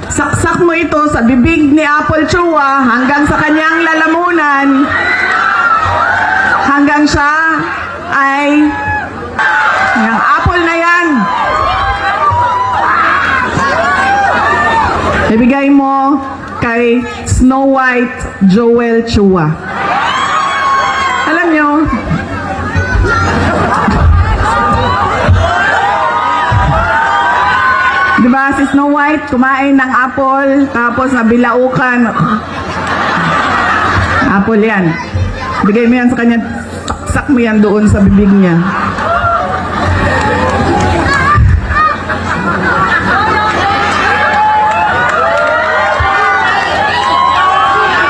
saksak mo ito sa bibig ni Apple Chua hanggang sa kanyang lalamunan, hanggang siya ay yung apple na yan ibigay mo kay Snow White Joel Chua. Alam nyo, diba si Snow White kumain ng apple tapos nabilaukan. Apple yan. Bigay mo yan sa kanya, saksak mo yan doon sa bibig niya.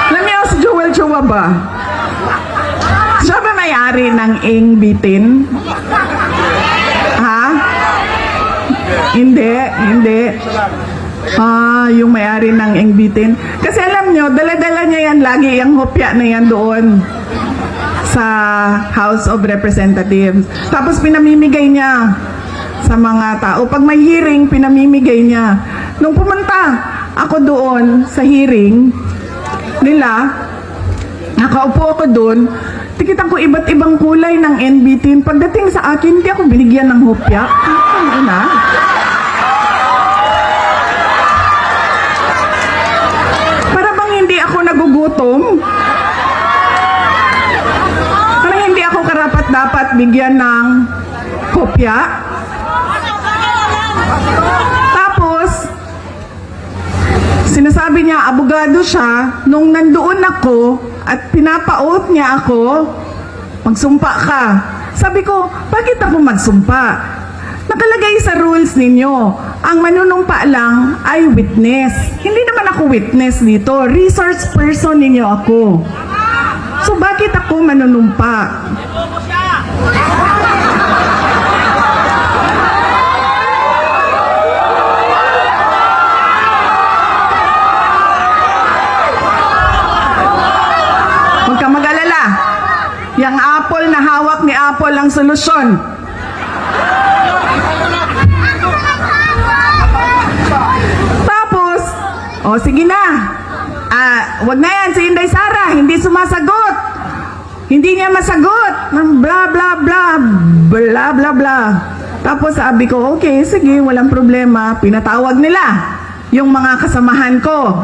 Alam niyo si Joel Chua ba? Siya ba may-ari ng Ing Bitin? Ha? Hindi. Yung may-ari ng Ing Bitin. Kasi alam nyo, dala-dala niya yan lagi, yung hopya na yan doon sa House of Representatives. Tapos pinamimigay niya sa mga tao. Pag may hearing, pinamimigay niya. Nung pumunta ako doon sa hearing nila, nakaupo ako doon, tikitan ko iba't ibang kulay ng NBT. Pagdating sa akin, hindi ako binigyan ng hopya. Ano na? Para bang hindi ako nagugutom? Parang hindi ako karapat-dapat bigyan ng hopya? Tapos, sinasabi niya, abogado siya, nung nandoon ako at pinapaot niya ako, magsumpa ka. Sabi ko, bakit ako magsumpa? Nakalagay sa rules ninyo, ang manunumpa lang ay witness. Hindi naman ako witness dito, resource person ninyo ako. So bakit ako manunumpa? Huwag kang mag-alala. Yang apple na hawak ni Apple ang solusyon. Tapos, sige na. Wag na yan, si Inday Sara, hindi sumasagot. Hindi niya masagot. Bla bla bla, bla bla bla. Tapos sabi ko, okay, sige, walang problema. Pinatawag nila yung mga kasamahan ko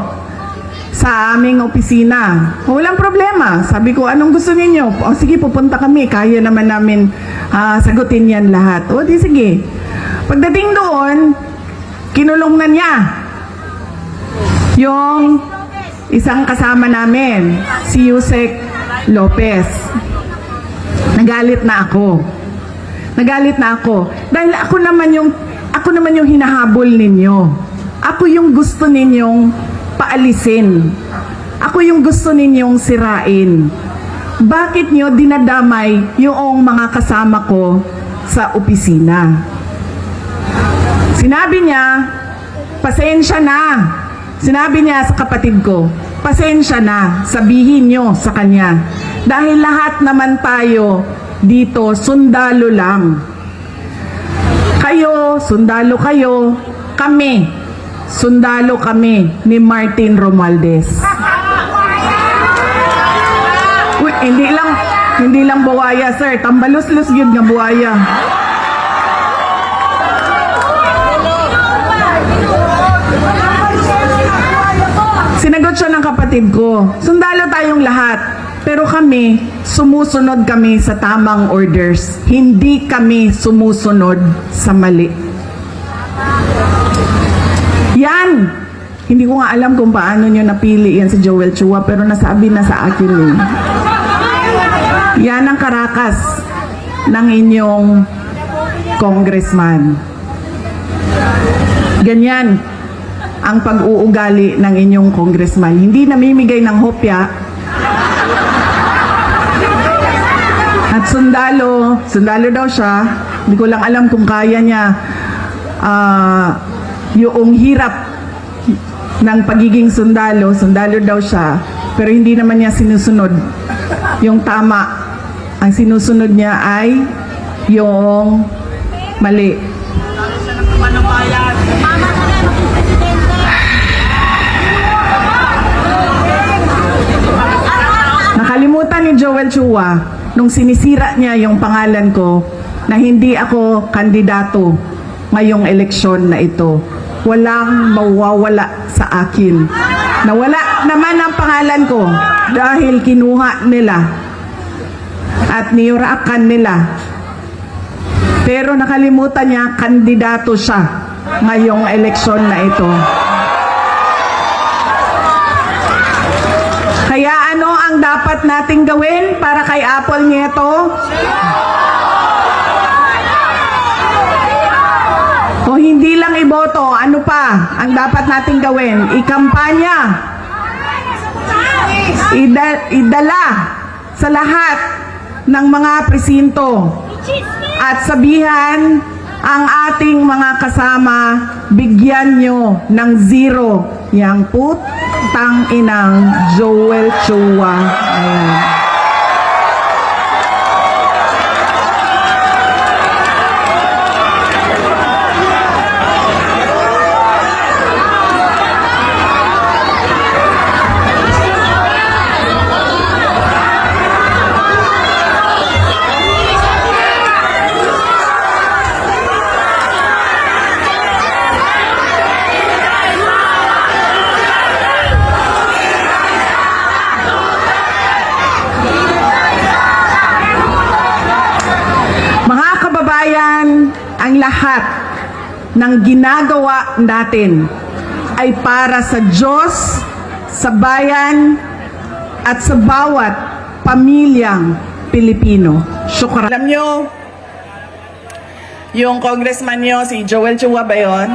sa aming opisina. Walang problema. Sabi ko, anong gusto ninyo? Sige, pupunta kami. Kaya naman namin sagutin yan lahat. Di sige. Pagdating doon, kinulong na niya yung isang kasama namin, si Yusek Lopez. Nagalit na ako. Dahil ako naman yung hinahabol ninyo. Ako yung gusto ninyong paalisin. Ako yung gusto ninyong sirain. Bakit nyo dinadamay yung mga kasama ko sa opisina? Sinabi niya, pasensya na. Sinabi niya sa kapatid ko, pasensya na, sabihin nyo sa kanya. Dahil lahat naman tayo dito, sundalo lang. Kayo, sundalo kayo. Kami, sundalo kami ni Martin Romualdez. Uy, hindi lang buwaya, sir. Tambalos-los yun nga buwaya. Sinagot siya ng kapatid ko, sundalo tayong lahat, pero kami, sumusunod kami sa tamang orders. Hindi kami sumusunod sa mali. Yan! Hindi ko nga alam kung paano nyo napili yan si Joel Chua, pero nasabi na sa akin eh. Yan ang karakas ng inyong congressman. Ganyan ang pag-uugali ng inyong congressman. Hindi namimigay ng hopya. At sundalo daw siya. Hindi ko lang alam kung kaya niya yung hirap ng pagiging sundalo daw siya. Pero hindi naman niya sinusunod yung tama. Ang sinusunod niya ay yung mali. ni Joel Chua nung sinisira niya yung pangalan ko na hindi ako kandidato ngayong eleksyon na ito. Walang mawawala sa akin. Nawala naman ang pangalan ko dahil kinuha nila at niyurakan nila. Pero nakalimutan niya, kandidato siya ngayong eleksyon na ito. Kaya ano ang dapat nating gawin para kay Apple Nieto? O hindi lang iboto, ano pa ang dapat nating gawin? Ikampanya. Idala sa lahat ng mga presinto. At sabihan ang ating mga kasama, bigyan nyo ng 0 yang putang inang Joel Chua. Ayan. Ang lahat ng ginagawa natin ay para sa Diyos, sa bayan, at sa bawat pamilyang Pilipino. Syukran. Alam nyo, yung congressman nyo, si Joel Chua ba yun?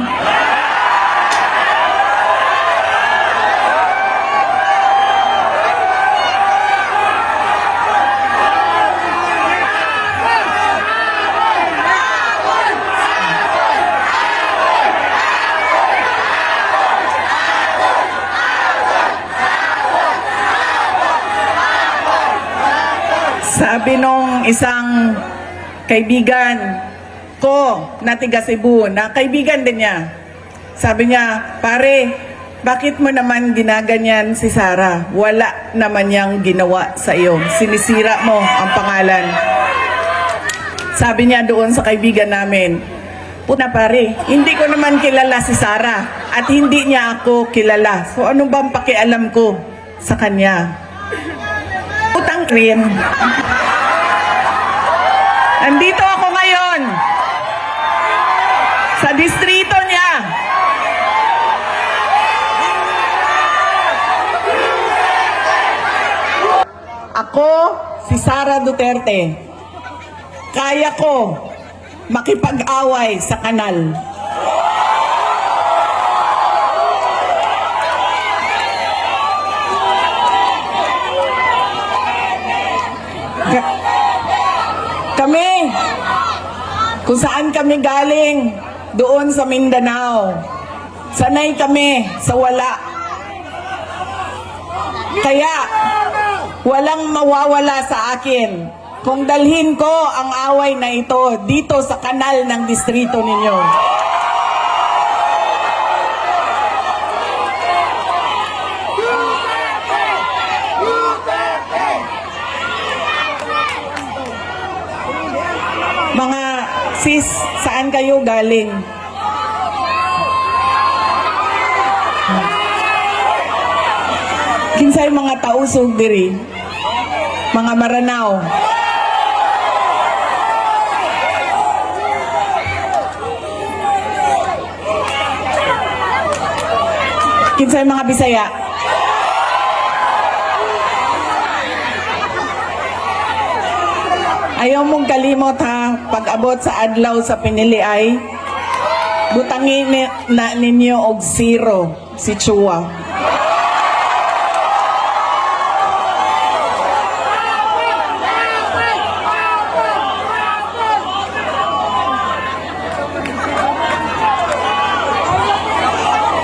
Sabi nung isang kaibigan ko na tiga Cebu, na kaibigan din niya, sabi niya, pare, bakit mo naman ginaganyan si Sara? Wala naman niyang ginawa sa iyo. Sinisira mo ang pangalan. Sabi niya doon sa kaibigan namin, puta pare, hindi ko naman kilala si Sara at hindi niya ako kilala. So ano bang pakialam ko sa kanya? Putang rin. Nandito ako ngayon sa distrito niya. Ako, si Sara Duterte, kaya ko makipag-away sa kanal. Kami, kung saan kami galing, doon sa Mindanao, sanay kami sa wala. Kaya, walang mawawala sa akin kung dalhin ko ang away na ito dito sa kanal ng distrito ninyo. Mga sis, saan kayo galing? Kinsay mga tausog diri? Mga Maranao. Kinsay mga Bisaya? Ayaw mong kalimot ha, pag-abot sa adlaw sa piniliay, butangin na ninyo og 0 si Chua.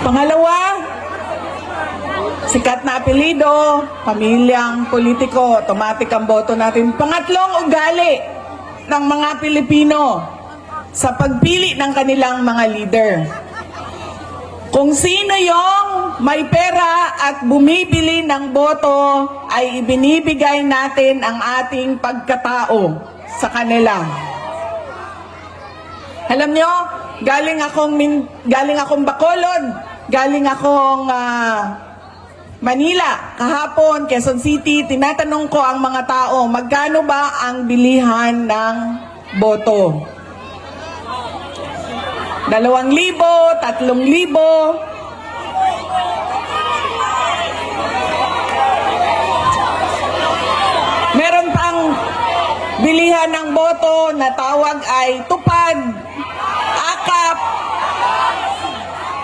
Pangalawa, sikat na apelido, pamilyang politiko, automatic ang boto natin. Pangatlong, ugali ng mga Pilipino sa pagpili ng kanilang mga leader. Kung sino yung may pera at bumibili ng boto ay ibinibigay natin ang ating pagkatao sa kanila. Alam nyo, galing akong Bacolod, galing akong Manila, kahapon, Quezon City, tinatanong ko ang mga tao, magkano ba ang bilihan ng boto? 2,000, 3,000. Meron pang bilihan ng boto na tawag ay tupad, akap,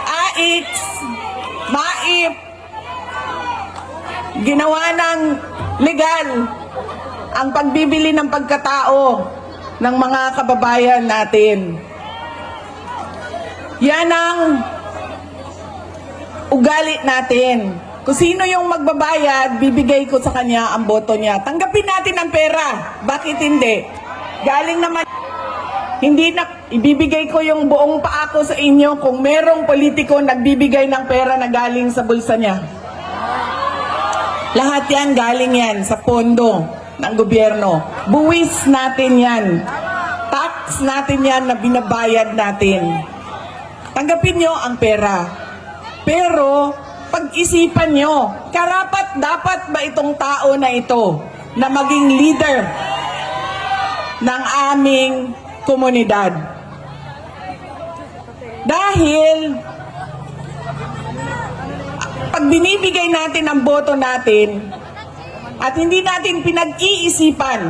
AIX, MAIP. Ginawa ng legal ang pagbibili ng pagkatao ng mga kababayan natin. Yan ang ugali natin. Kung sino yung magbabayad, bibigay ko sa kanya ang boto niya. Tanggapin natin ang pera. Bakit hindi? Galing naman, hindi na, ibibigay ko yung buong paako sa inyo kung merong politiko nagbibigay ng pera na galing sa bulsa niya. Lahat yan, galing yan sa pondo ng gobyerno. Buwis natin yan. Tax natin yan na binabayad natin. Tanggapin nyo ang pera. Pero, pag-isipan nyo, karapat-dapat ba itong tao na ito na maging leader ng aming komunidad? Dahil pag binibigay natin ang boto natin at hindi natin pinag-iisipan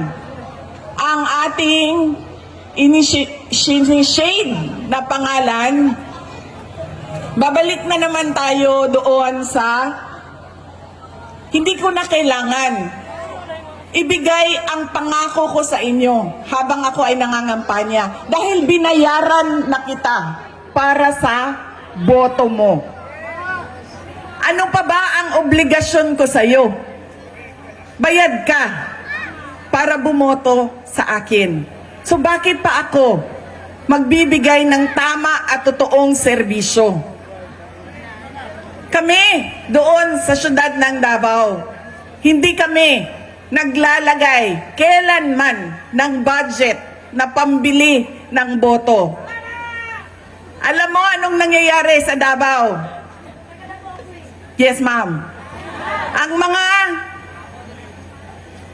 ang ating shade na pangalan, babalik na naman tayo doon sa hindi ko na kailangan ibigay ang pangako ko sa inyo habang ako ay nangangampanya dahil binayaran na kita para sa boto mo. Ano pa ba ang obligasyon ko sa iyo? Bayad ka para bumoto sa akin. So bakit pa ako magbibigay ng tama at totoong serbisyo? Kami doon sa syudad ng Davao, hindi kami naglalagay kailanman ng budget na pambili ng boto. Alam mo anong nangyayari sa Davao? Yes, ma'am. Ang mga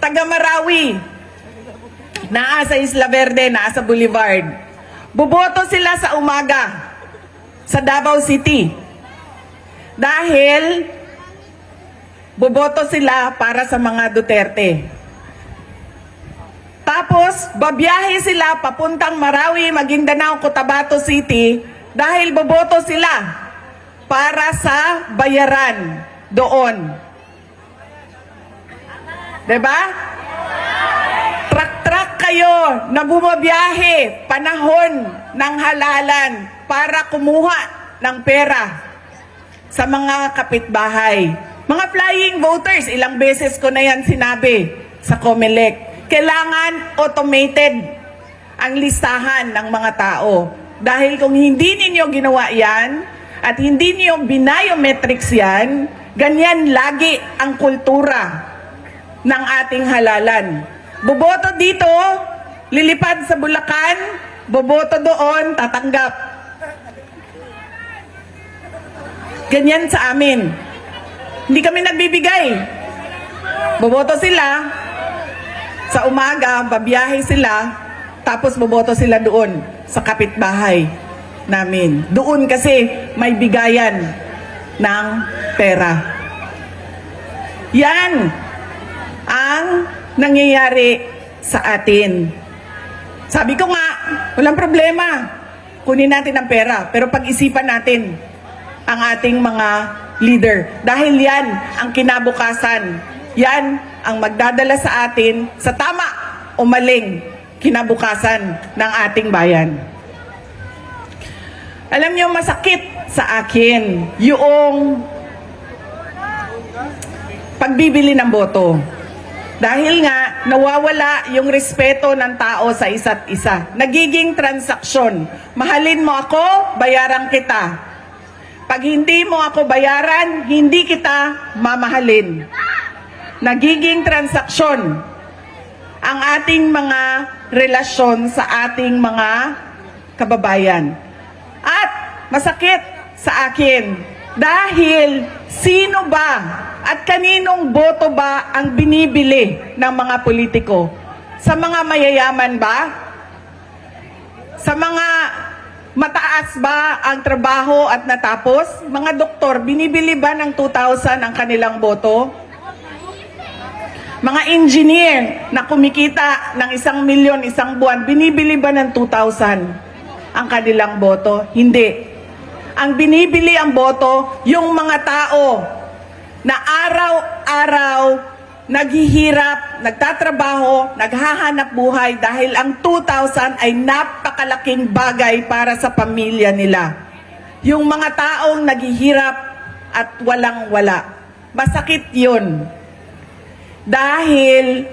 taga-Marawi, naa sa Isla Verde, naa sa Boulevard, boboto sila sa umaga sa Davao City. Dahil boboto sila para sa mga Duterte. Tapos, babiyahe sila papuntang Marawi, Maguindanao, Cotabato City dahil boboto sila para sa bayaran doon. Diba? Truck-truck kayo na bumabiyahe panahon ng halalan para kumuha ng pera sa mga kapitbahay. Mga flying voters, ilang beses ko na yan sinabi sa COMELEC. Kailangan automated ang listahan ng mga tao. Dahil kung hindi ninyo ginawa yan, at hindi ninyo biometrics yan, ganyan lagi ang kultura ng ating halalan. Boboto dito, lilipad sa Bulacan, boboto doon, tatanggap. Ganyan sa amin. Hindi kami nagbibigay. Boboto sila, sa umaga, babiyahe sila, tapos boboto sila doon sa kapitbahay namin. Doon kasi may bigayan ng pera. Yan ang nangyayari sa atin. Sabi ko nga, walang problema. Kunin natin ang pera, pero pag-isipan natin ang ating mga leader. Dahil yan ang kinabukasan. Yan ang magdadala sa atin sa tama o maling kinabukasan ng ating bayan. Alam niyo, masakit sa akin yung pagbibili ng boto. Dahil nga, nawawala yung respeto ng tao sa isa't isa. Nagiging transaksyon. Mahalin mo ako, bayaran kita. Pag hindi mo ako bayaran, hindi kita mamahalin. Nagiging transaksyon ang ating mga relasyon sa ating mga kababayan. At masakit sa akin dahil sino ba at kaninong boto ba ang binibili ng mga politiko? Sa mga mayayaman ba? Sa mga mataas ba ang trabaho at natapos? Mga doktor, binibili ba ng 2,000 ang kanilang boto? Mga engineer na kumikita ng 1 milyon isang buwan, binibili ba ng 2,000 ang kanilang boto? Hindi. Ang binibili ang boto, yung mga tao na araw-araw naghihirap, nagtatrabaho, naghahanap buhay dahil ang 2,000 ay napakalaking bagay para sa pamilya nila. Yung mga taong naghihirap at walang-wala. Masakit yun. Dahil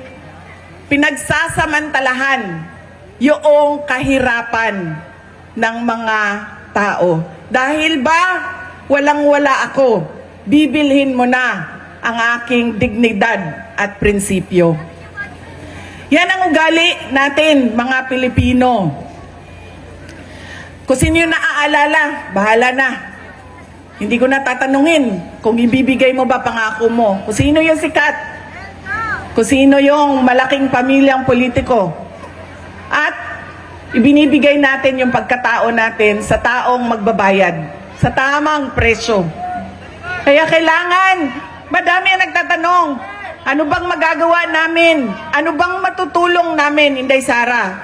pinagsasamantalahan yung kahirapan ng mga tao. Dahil ba walang-wala ako, bibilhin mo na ang aking dignidad at prinsipyo. Yan ang ugali natin, mga Pilipino. Kung sino yung naaalala, bahala na. Hindi ko na tatanungin kung ibibigay mo ba pangako mo. Kung sino yung sikat. Kung sino yung malaking pamilyang politiko. At ibinibigay natin yung pagkatao natin sa taong magbabayad, sa tamang presyo. Kaya kailangan, madami ang nagtatanong, ano bang magagawa namin? Ano bang matutulong namin, Inday Sara?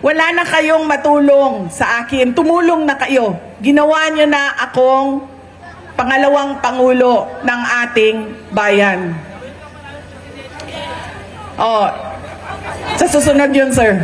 Wala na kayong matulong sa akin. Tumulong na kayo. Ginawa niyo na akong pangalawang pangulo ng ating bayan. Oh, sa susunod yun, sir.